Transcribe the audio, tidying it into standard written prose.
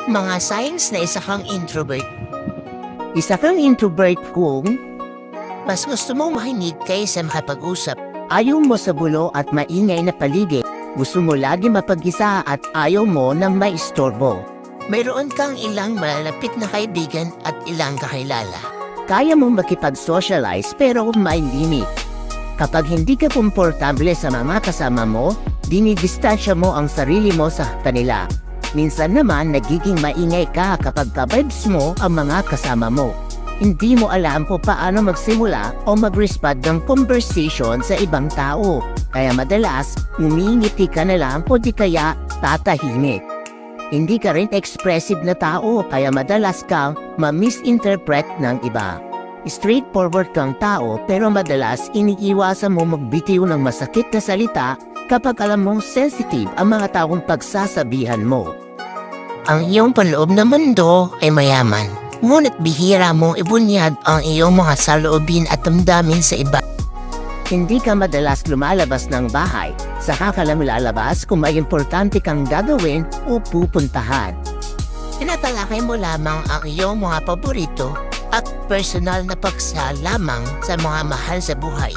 Mga signs na isa kang introvert. Isa kang introvert kung Mas gusto mong makinig kaysa makapag-usap. ayaw mo sa bulo at maingay na paligid. Gusto mo lagi mapag-isa at ayaw mo ng maistorbo. Mayroon kang ilang malalapit na kaibigan at ilang kakilala. Kaya mong makipag-socialize pero may limit. Kapag hindi ka komportable sa mga kasama mo, dinidistansya mo ang sarili mo sa kanila. Minsan naman nagiging maingay ka kapag ka-vibes mo ang mga kasama mo. Hindi mo alam kung paano magsimula o mag-respond ng conversation sa ibang tao. Kaya madalas, umingiti ka na lang o di kaya tatahimik. Hindi ka rin expressive na tao kaya madalas kang ma-misinterpret ng iba. Straightforward kang tao pero madalas iniiwasan mo magbitiw ng masakit na salita kapag alam mong sensitive ang mga taong pagsasabihan mo. Ang iyong panloob na mundo ay mayaman, ngunit bihira mong ibunyag ang iyong mga saloobin at damdamin sa iba. Hindi ka madalas lumalabas ng bahay, saka ka lang lalabas kung may importante kang gagawin o pupuntahan. Tinatalakay mo lamang ang iyong mga paborito at personal na paksa lamang sa mga mahal sa buhay.